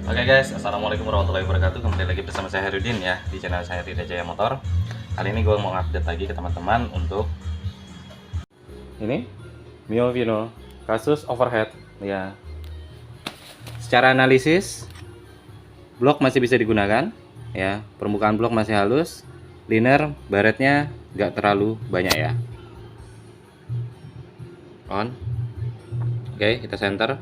Oke guys, assalamualaikum warahmatullahi wabarakatuh. Kembali lagi bersama saya Herudin ya di channel saya Rida Jaya Motor. Kali ini gue mau update lagi ke teman-teman untuk ini Mio Vino kasus overhead ya. Secara analisis blok masih bisa digunakan ya, permukaan blok masih halus, liner baretnya nggak terlalu banyak ya. On, oke kita center.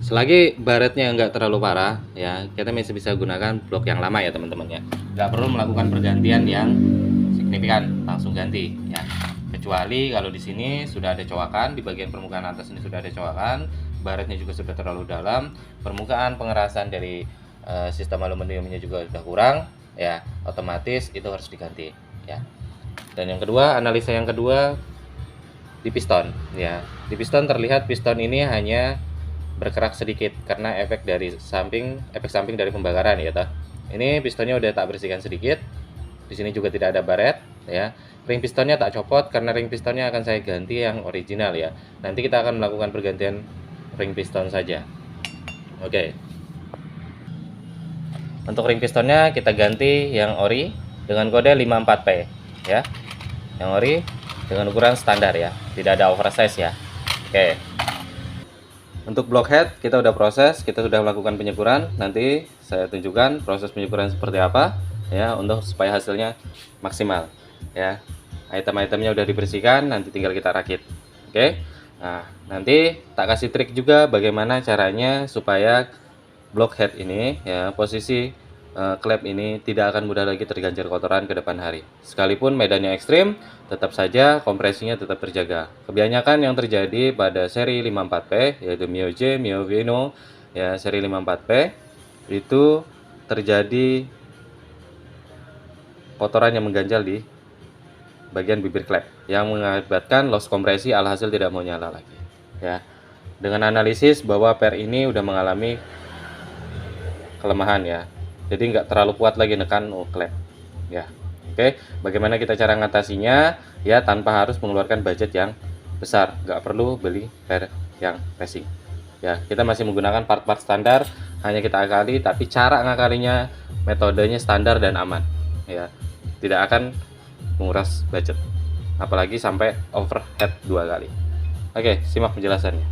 Selagi baretnya nggak terlalu parah ya, kita masih bisa gunakan blok yang lama ya teman-teman ya. Nggak perlu melakukan pergantian yang signifikan, langsung ganti ya. Kecuali kalau di sini sudah ada cowakan, di bagian permukaan atas ini sudah ada cowakan, baretnya juga sudah terlalu dalam, permukaan pengerasan dari sistem aluminiumnya juga sudah kurang ya, otomatis itu harus diganti ya. Dan yang kedua, analisa yang kedua di piston ya. Di piston terlihat piston ini hanya bergerak sedikit karena efek samping dari pembakaran ya toh. Ini pistonnya udah tak bersihkan sedikit. Di sini juga tidak ada baret ya. Ring pistonnya tak copot karena ring pistonnya akan saya ganti yang original ya. Nanti kita akan melakukan pergantian ring piston saja. Oke. Untuk ring pistonnya kita ganti yang ori dengan kode 54P ya. Yang ori dengan ukuran standar ya, tidak ada oversize ya. Oke. Untuk blockhead kita udah proses, kita sudah melakukan penyekuran. Nanti saya tunjukkan proses penyekuran seperti apa ya, untuk supaya hasilnya maksimal ya. Item-itemnya udah dibersihkan, nanti tinggal kita rakit. Oke. Nah, nanti tak kasih trik juga bagaimana caranya supaya blockhead ini ya, posisi klep ini tidak akan mudah lagi terganjal kotoran ke depan hari. Sekalipun medannya ekstrim, tetap saja kompresinya tetap terjaga. Kebanyakan yang terjadi pada seri 54P yaitu Mio J, Mio Vino ya, seri 54P itu terjadi kotoran yang mengganjal di bagian bibir klep yang mengakibatkan loss kompresi, alhasil tidak mau nyala lagi ya. Dengan analisis bahwa per ini udah mengalami kelemahan ya, jadi nggak terlalu kuat lagi nekan klep ya. Oke, bagaimana kita cara ngatasinya ya, tanpa harus mengeluarkan budget yang besar, nggak perlu beli per yang racing ya. Kita masih menggunakan part-part standar, hanya kita akali, tapi cara ngakalinya metodenya standar dan aman ya, tidak akan menguras budget apalagi sampai overhead 2 kali. Oke, simak penjelasannya.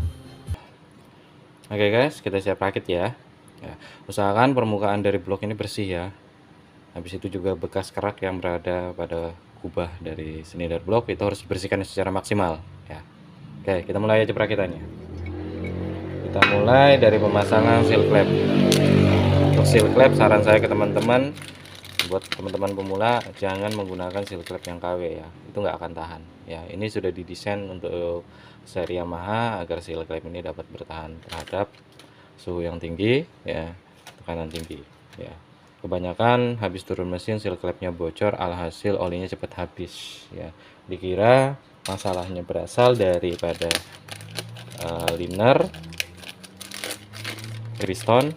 Oke guys, kita siap rakit ya. Ya, usahakan permukaan dari blok ini bersih ya. Habis itu juga bekas kerak yang berada pada kubah dari silinder blok itu harus dibersihkan secara maksimal ya. Oke, kita mulai aja perakitannya. Kita mulai dari pemasangan seal clamp. Untuk seal clamp saran saya ke teman-teman, buat teman-teman pemula jangan menggunakan seal clamp yang KW ya. Itu nggak akan tahan ya. Ini sudah didesain untuk seri Yamaha agar seal clamp ini dapat bertahan terhadap suhu yang tinggi ya, tekanan tinggi ya. Kebanyakan habis turun mesin seal clampnya bocor, alhasil olinya cepat habis ya. Dikira masalahnya berasal daripada liner piston,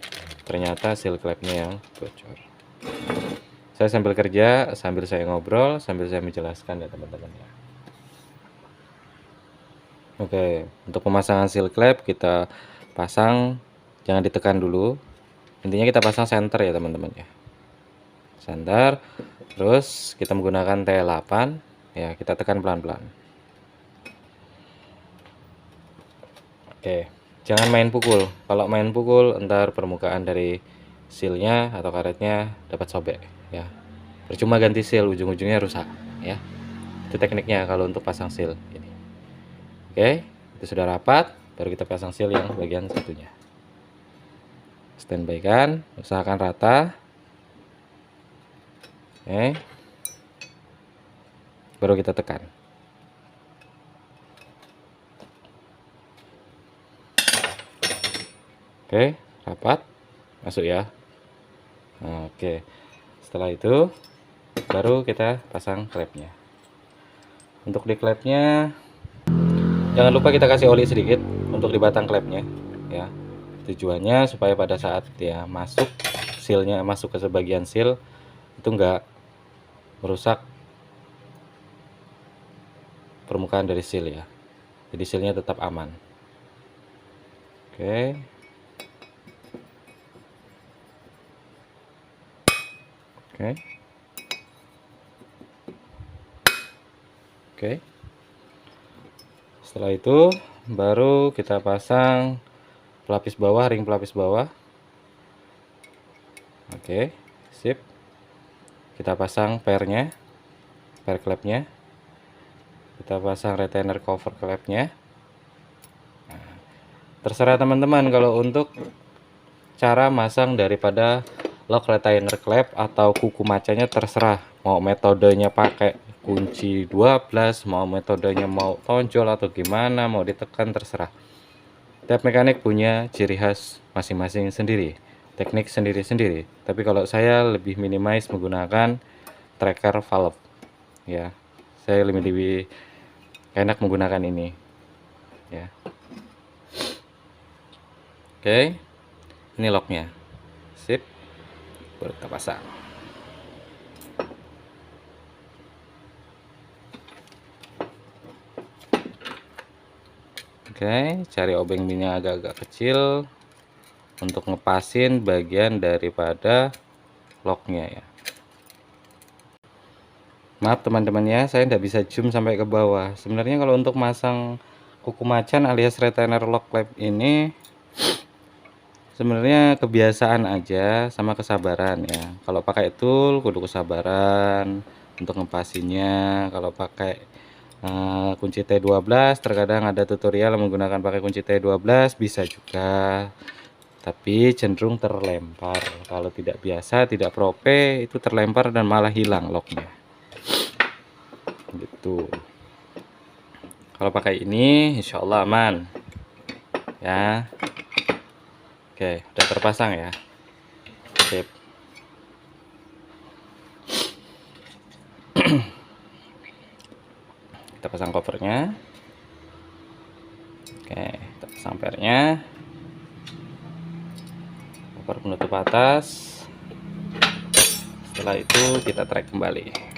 ternyata seal clampnya yang bocor. Saya sambil kerja, sambil saya ngobrol, sambil saya menjelaskan ya teman-teman ya. Oke, untuk pemasangan seal clamp kita pasang, jangan ditekan dulu, intinya kita pasang center ya teman-teman ya, center. Terus kita menggunakan T8 ya, kita tekan pelan-pelan. Oke, jangan main pukul. Kalau main pukul entar permukaan dari sealnya atau karetnya dapat sobek ya, percuma ganti seal, ujung-ujungnya rusak ya. Itu tekniknya kalau untuk pasang seal ini. Oke, itu sudah rapat, baru kita pasang seal yang bagian satunya. Standby kan, usahakan rata. Oke, baru kita tekan. Oke, rapat, masuk ya. Oke, setelah itu baru kita pasang klepnya. Untuk di klepnya jangan lupa kita kasih oli sedikit untuk di batang klepnya ya. Tujuannya supaya pada saat dia masuk, sealnya masuk ke sebagian seal itu enggak merusak permukaan dari seal ya, jadi sealnya tetap aman. Oke, Oke. Oke. Setelah itu baru kita pasang pelapis bawah, ring pelapis bawah. Oke, sip. Kita pasang pernya, per klepnya. Kita pasang retainer cover klepnya. Nah, terserah teman-teman kalau untuk cara masang daripada lock retainer klep atau kuku macanya, terserah mau metodenya pakai kunci 12, mau metodenya mau tonjol atau gimana, mau ditekan, terserah. Tiap mekanik punya ciri khas masing-masing sendiri, teknik sendiri-sendiri. Tapi kalau saya lebih minimize menggunakan tracker valve ya, saya lebih enak menggunakan ini ya. Oke, ini locknya, sip, baru kita pasang. Oke, cari obeng minyak agak-agak kecil untuk ngepasin bagian daripada locknya ya. Maaf teman-teman ya, saya tidak bisa zoom sampai ke bawah. Sebenarnya kalau untuk masang kuku macan alias retainer lock klep ini sebenarnya kebiasaan aja sama kesabaran ya. Kalau pakai tool kudu kesabaran untuk ngepasinya. Kalau pakai kunci T12 terkadang ada tutorial menggunakan pakai kunci T12, bisa juga, tapi cenderung terlempar. Kalau tidak biasa, tidak prope, itu terlempar dan malah hilang locknya gitu. Kalau pakai ini insya Allah aman ya. Oke, udah terpasang ya, sip. Kita pasang covernya. Oke, kita pasang pernya, cover penutup atas. Setelah itu kita trek kembali.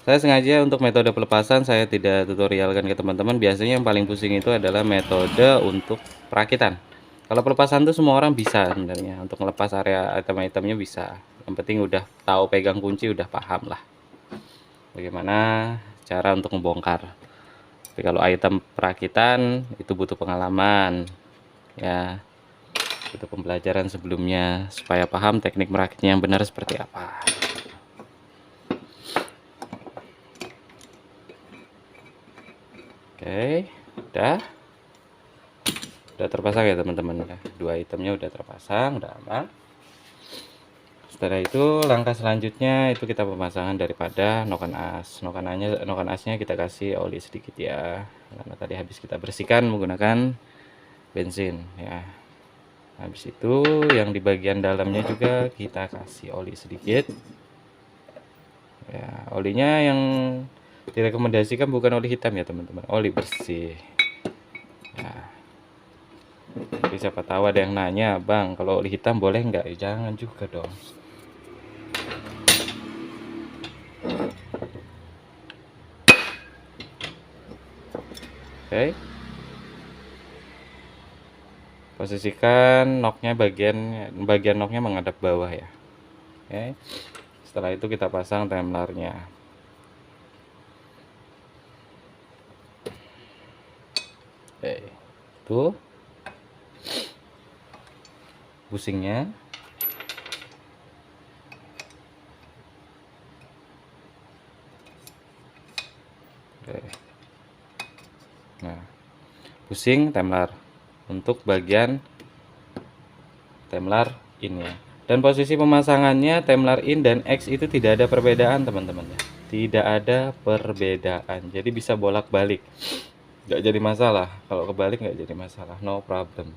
Saya sengaja untuk metode pelepasan saya tidak tutorialkan ke teman-teman. Biasanya yang paling pusing itu adalah metode untuk perakitan. Kalau pelepasan tuh semua orang bisa sebenarnya, untuk melepas area item-itemnya bisa. Yang penting udah tahu pegang kunci, udah paham lah bagaimana cara untuk membongkar. Tapi kalau item perakitan itu butuh pengalaman ya, butuh pembelajaran sebelumnya supaya paham teknik merakitnya yang benar seperti apa. Oke, udah terpasang ya teman-teman ya. Dua itemnya udah terpasang, udah aman. Setelah itu langkah selanjutnya itu kita pemasangan daripada noken as. Noken asnya kita kasih oli sedikit ya, karena tadi habis kita bersihkan menggunakan bensin ya. Habis itu yang di bagian dalamnya juga kita kasih oli sedikit ya. Olinya yang direkomendasikan bukan oli hitam ya teman-teman, oli bersih ya. Tapi siapa tahu ada yang nanya, bang kalau oli hitam boleh nggak? Ya, jangan juga dong. Oke, posisikan noknya bagian noknya menghadap bawah ya. Oke, setelah itu kita pasang templarnya. Oke, itu busingnya. Oke. Nah, pusing templar untuk bagian templar in ya. Dan posisi pemasangannya templar in dan X itu tidak ada perbedaan teman-teman ya. Tidak ada perbedaan. Jadi bisa bolak-balik. Nggak jadi masalah. Kalau kebalik nggak jadi masalah. No problem.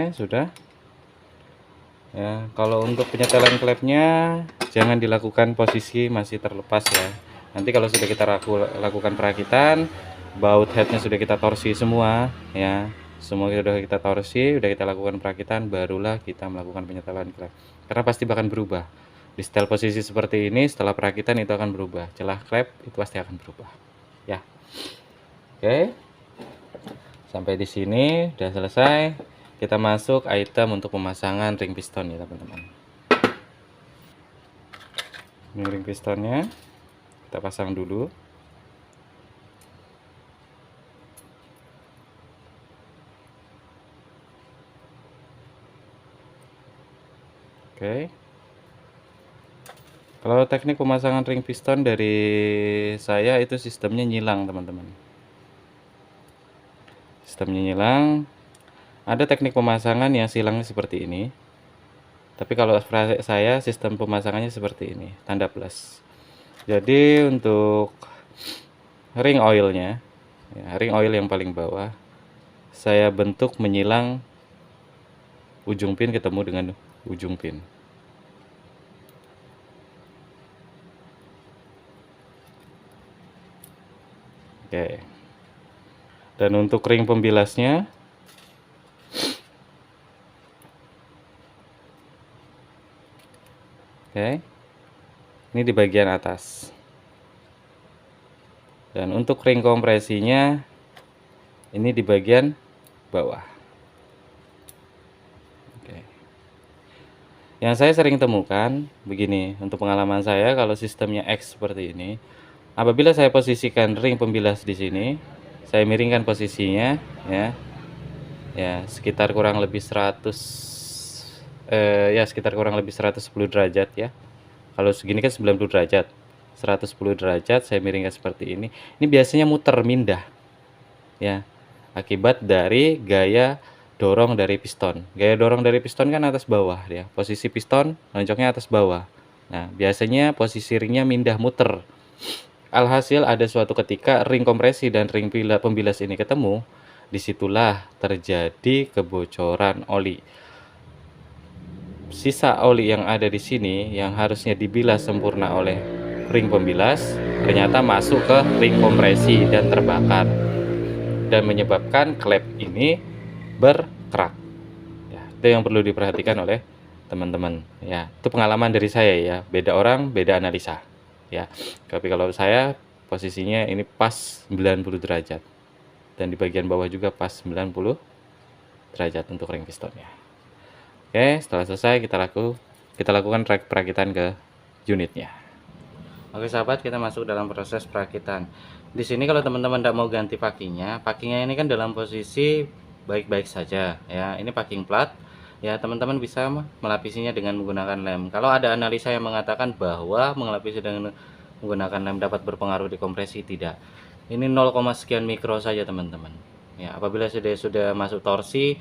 Oke, sudah. Ya, kalau untuk penyetelan klepnya jangan dilakukan posisi masih terlepas ya. Nanti kalau sudah kita lakukan perakitan, baut headnya sudah kita torsi semua ya. Semua sudah kita torsi, sudah kita lakukan perakitan, barulah kita melakukan penyetelan klep. Karena pasti bahkan berubah. Di setel posisi seperti ini setelah perakitan itu akan berubah. Celah klep itu pasti akan berubah. Ya. Oke. Sampai di sini udah selesai. Kita masuk item untuk pemasangan ring piston ya teman-teman. Ini ring pistonnya kita pasang dulu. Oke. Kalau teknik pemasangan ring piston dari saya itu sistemnya nyilang teman-teman. Sistemnya nyilang. Ada teknik pemasangan yang silangnya seperti ini. Tapi kalau saya sistem pemasangannya seperti ini, tanda plus. Jadi untuk ring oilnya, ya, ring oil yang paling bawah, saya bentuk menyilang ujung pin ketemu dengan ujung pin. Oke. Dan untuk ring pembilasnya, oke, ini di bagian atas. Dan untuk ring kompresinya ini di bagian bawah. Oke. Yang saya sering temukan begini, untuk pengalaman saya kalau sistemnya X seperti ini, apabila saya posisikan ring pembilas di sini, saya miringkan posisinya ya. Ya, sekitar kurang lebih 110 derajat ya. Kalau segini kan 90 derajat. 110 derajat saya miringkan seperti ini. Ini biasanya muter mindah. Ya. Akibat dari gaya dorong dari piston. Gaya dorong dari piston kan atas bawah ya. Posisi piston loncoknya atas bawah. Nah, biasanya posisi ringnya mindah muter. Alhasil ada suatu ketika ring kompresi dan ring pembilas ini ketemu, disitulah terjadi kebocoran oli. Sisa oli yang ada di sini yang harusnya dibilas sempurna oleh ring pembilas ternyata masuk ke ring kompresi dan terbakar dan menyebabkan klep ini berkerak. Ya, itu yang perlu diperhatikan oleh teman-teman. Ya, itu pengalaman dari saya ya. Beda orang, beda analisa. Ya, tapi kalau saya posisinya ini pas 90 derajat dan di bagian bawah juga pas 90 derajat untuk ring pistonnya. Oke, setelah selesai kita lakukan perakitan ke unitnya. Oke sahabat, kita masuk dalam proses perakitan. Di sini kalau teman-teman tidak mau ganti packingnya ini kan dalam posisi baik-baik saja ya. Ini packing plat ya, teman-teman bisa melapisinya dengan menggunakan lem. Kalau ada analisa yang mengatakan bahwa melapisi dengan menggunakan lem dapat berpengaruh di kompresi, tidak. Ini 0, sekian mikro saja teman-teman ya. Apabila sudah masuk torsi,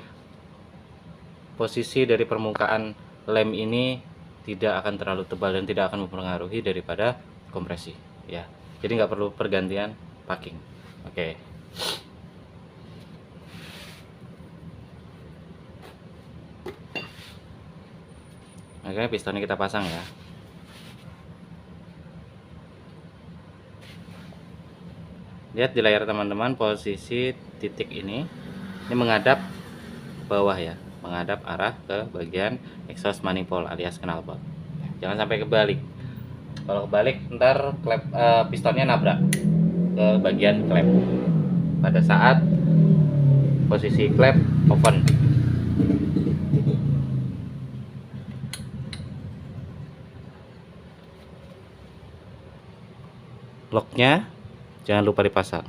posisi dari permukaan lem ini tidak akan terlalu tebal dan tidak akan mempengaruhi daripada kompresi ya. Jadi nggak perlu pergantian packing. Oke. Oke, pistonnya kita pasang ya. Lihat di layar teman-teman, posisi titik ini menghadap bawah ya, menghadap arah ke bagian exhaust manifold alias knalpot. Jangan sampai kebalik. Kalau kebalik ntar klep pistonnya nabrak ke bagian klep pada saat posisi klep open. Locknya jangan lupa dipasang.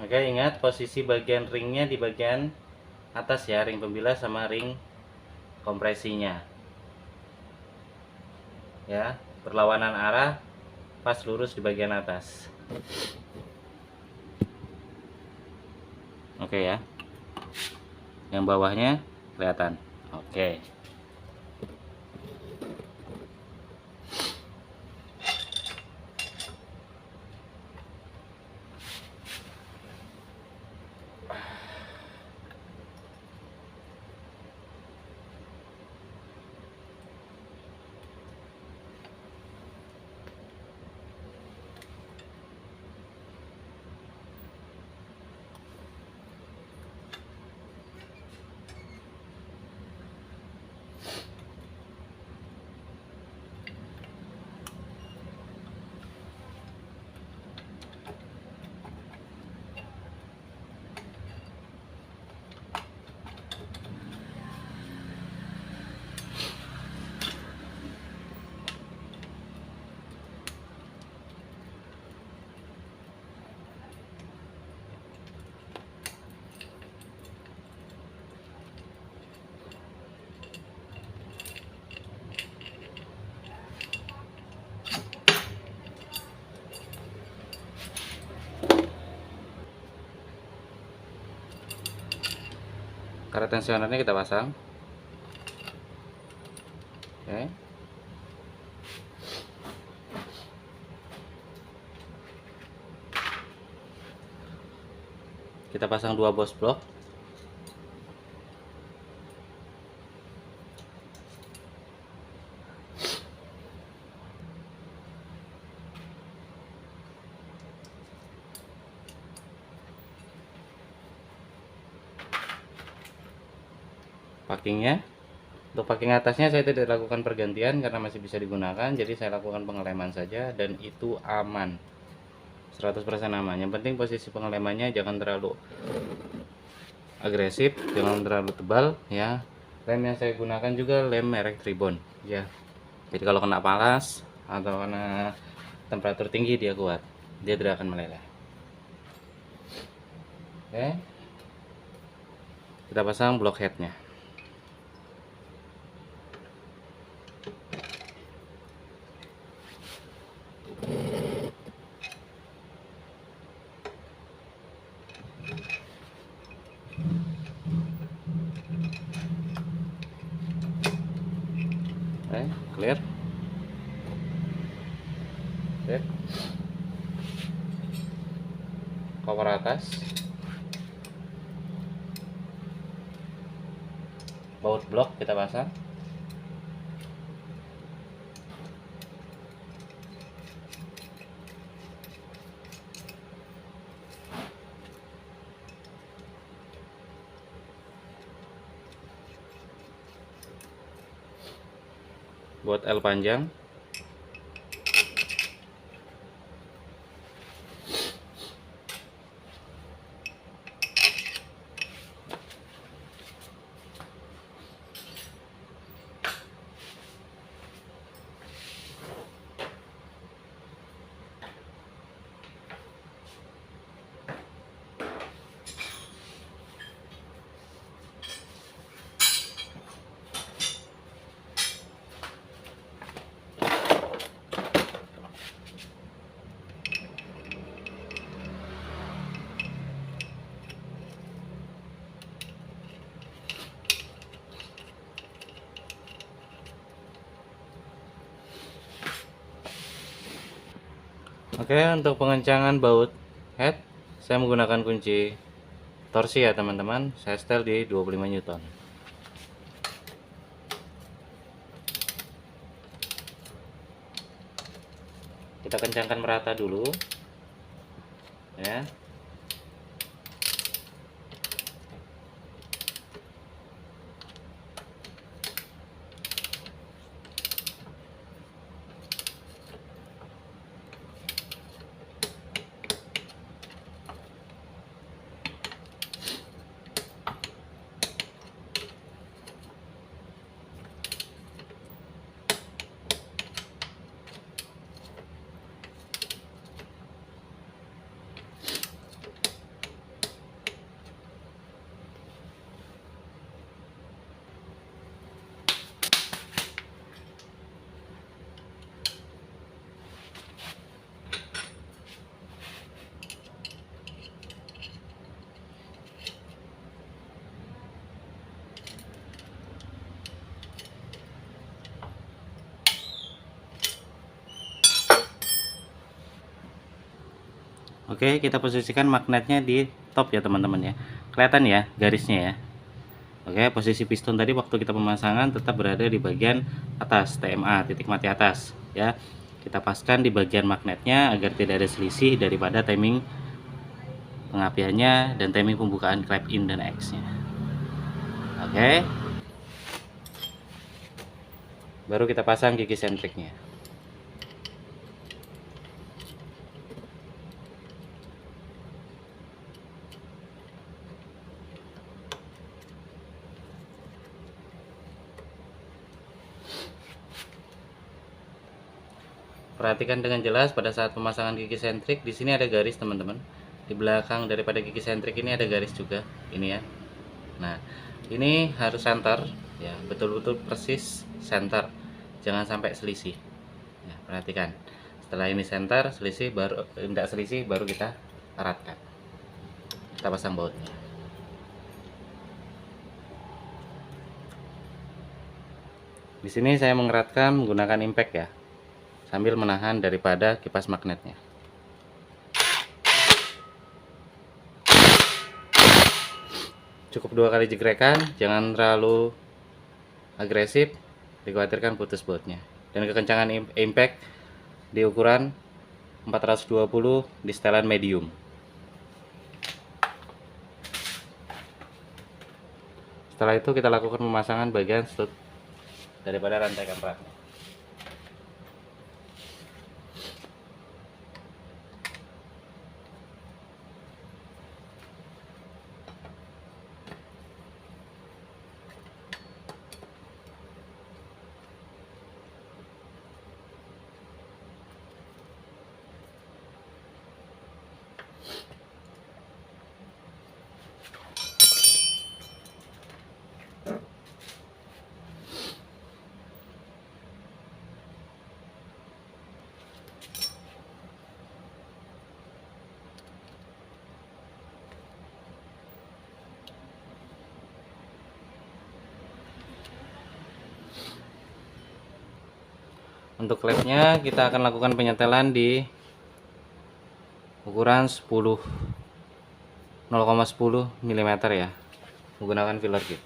Oke, ingat posisi bagian ringnya di bagian atas ya, ring pembilas sama ring kompresinya. Ya, berlawanan arah, pas lurus di bagian atas. Oke ya. Yang bawahnya kelihatan. Oke. Karet tensionernya kita pasang. Oke. Kita pasang 2 boss blok. Packingnya, untuk packing atasnya saya tidak lakukan pergantian karena masih bisa digunakan, jadi saya lakukan pengeleman saja dan itu aman, 100% aman. Yang penting posisi pengelemannya jangan terlalu agresif, jangan terlalu tebal ya. Lem yang saya gunakan juga lem merek Tribon ya, jadi kalau kena panas atau kena temperatur tinggi dia kuat, dia tidak akan meleleh. Oke, kita pasang block headnya. Clear. Oke. Cover atas, baut blok kita pasang. Buat L panjang. Oke, untuk pengencangan baut head saya menggunakan kunci torsi ya teman-teman. Saya setel di 25 Newton. Kita kencangkan merata dulu ya. Oke, kita posisikan magnetnya di top ya teman-teman ya. Kelihatan ya garisnya ya. Oke, posisi piston tadi waktu kita pemasangan tetap berada di bagian atas, TMA, titik mati atas ya. Kita paskan di bagian magnetnya agar tidak ada selisih daripada timing pengapiannya dan timing pembukaan klep in dan X nya. Oke, baru kita pasang gigi sentriknya. Perhatikan dengan jelas pada saat pemasangan gigi sentrik. Di sini ada garis teman-teman. Di belakang daripada gigi sentrik ini ada garis juga. Ini ya. Nah, ini harus center ya, betul-betul persis center. Jangan sampai selisih. Ya, perhatikan. Setelah ini center, selisih baru tidak selisih baru kita eratkan. Kita pasang bautnya. Di sini saya mengeratkan menggunakan impact ya, sambil menahan daripada kipas magnetnya. Cukup 2 kali jegrekan, jangan terlalu agresif, dikhawatirkan putus bautnya. Dan kekencangan impact di ukuran 420 di setelan medium. Setelah itu kita lakukan pemasangan bagian stud daripada rantai kampratnya. Untuk klepnya kita akan lakukan penyetelan di ukuran 0,10 mm ya, menggunakan filler kit.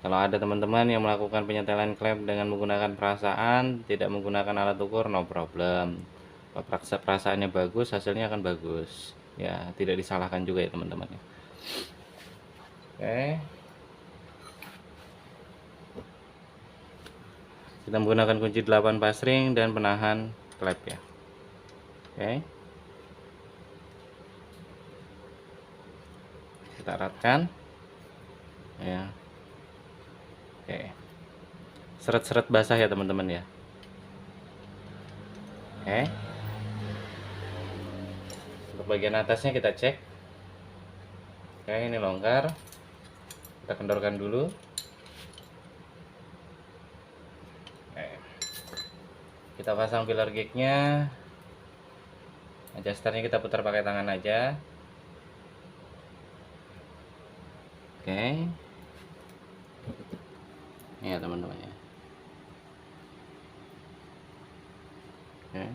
Kalau ada teman-teman yang melakukan penyetelan klep dengan menggunakan perasaan, tidak menggunakan alat ukur, no problem. Kalau perasaannya bagus, hasilnya akan bagus ya, tidak disalahkan juga ya teman-teman. Oke, kita menggunakan kunci 8 pasring dan penahan klep ya. Oke, kita eratkan ya. Oke, seret-seret basah ya teman-teman ya. Oke, untuk bagian atasnya kita cek. Oke, ini longgar, kita kendorkan dulu. Kita pasang filler gignya, adjusternya kita putar pakai tangan aja. Oke, ini ya teman-teman ya. Oke,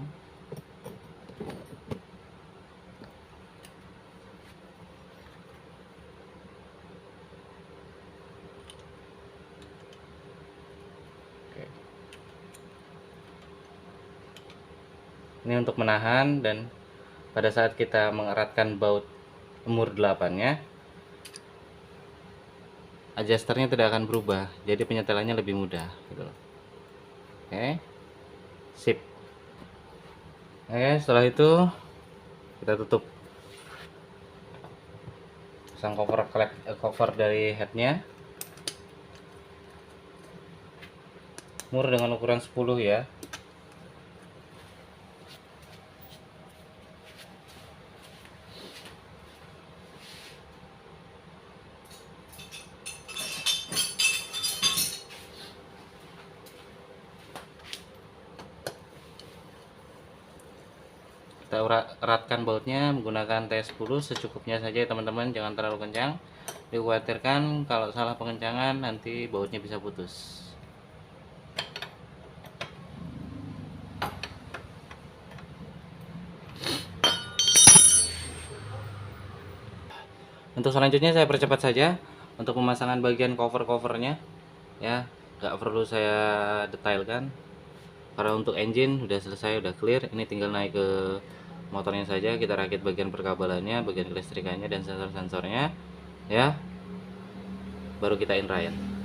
ini untuk menahan, dan pada saat kita mengeratkan baut umur 8 nya, adjusternya tidak akan berubah, jadi penyetelannya lebih mudah gitu loh. Oke, sip. Oke, setelah itu kita tutup, pasang cover dari headnya, mur dengan ukuran 10 ya. Kita eratkan bautnya menggunakan T10 secukupnya saja ya teman-teman, jangan terlalu kencang. Dikhawatirkan kalau salah pengencangan nanti bautnya bisa putus. Untuk selanjutnya saya percepat saja untuk pemasangan bagian cover-covernya ya, nggak perlu saya detailkan karena untuk engine udah selesai, udah clear. Ini tinggal naik ke motornya saja, kita rakit bagian perkabelannya, bagian kelistrikannya dan sensor-sensornya ya, baru kita inline.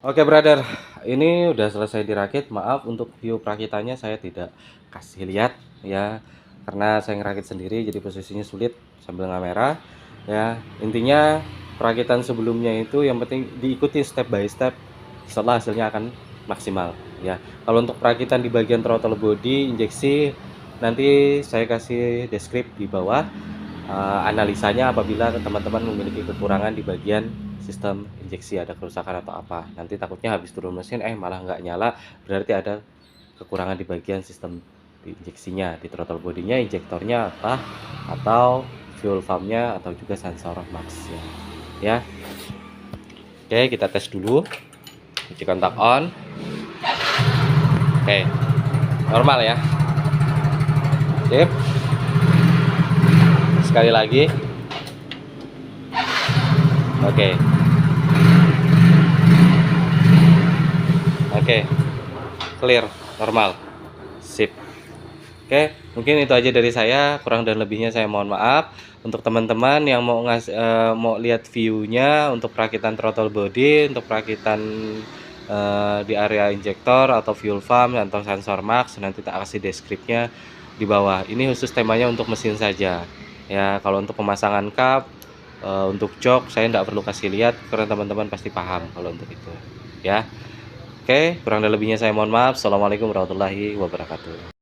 Oke brother, ini udah selesai dirakit. Maaf untuk view perakitannya saya tidak kasih lihat ya, karena saya ngerakit sendiri jadi posisinya sulit sambil kamera ya. Intinya perakitan sebelumnya itu yang penting diikuti step by step, setelah hasilnya akan maksimal ya. Kalau untuk perakitan di bagian throttle body injeksi, nanti saya kasih deskripsi di bawah analisanya apabila teman-teman memiliki kekurangan di bagian sistem injeksi, ada kerusakan atau apa. Nanti takutnya habis turun mesin malah nggak nyala, berarti ada kekurangan di bagian sistem di injeksinya, di throttle bodinya, injektornya apa, atau fuel pumpnya, atau juga sensor max ya. Oke, kita tes dulu. Kunci kontak on. Oke, normal ya. Sip. Sekali lagi. Oke. Oke. Clear, normal. Sip. Oke, mungkin itu aja dari saya. Kurang dan lebihnya saya mohon maaf. Untuk teman-teman yang mau mau lihat view-nya untuk perakitan throttle body, untuk perakitan di area injektor atau fuel pump atau sensor max, nanti tak kasih deskripsinya di bawah. Ini khusus temanya untuk mesin saja ya. Kalau untuk pemasangan kap, untuk jok saya tidak perlu kasih lihat karena teman-teman pasti paham kalau untuk itu ya. Oke, kurang dan lebihnya saya mohon maaf. Assalamualaikum warahmatullahi wabarakatuh.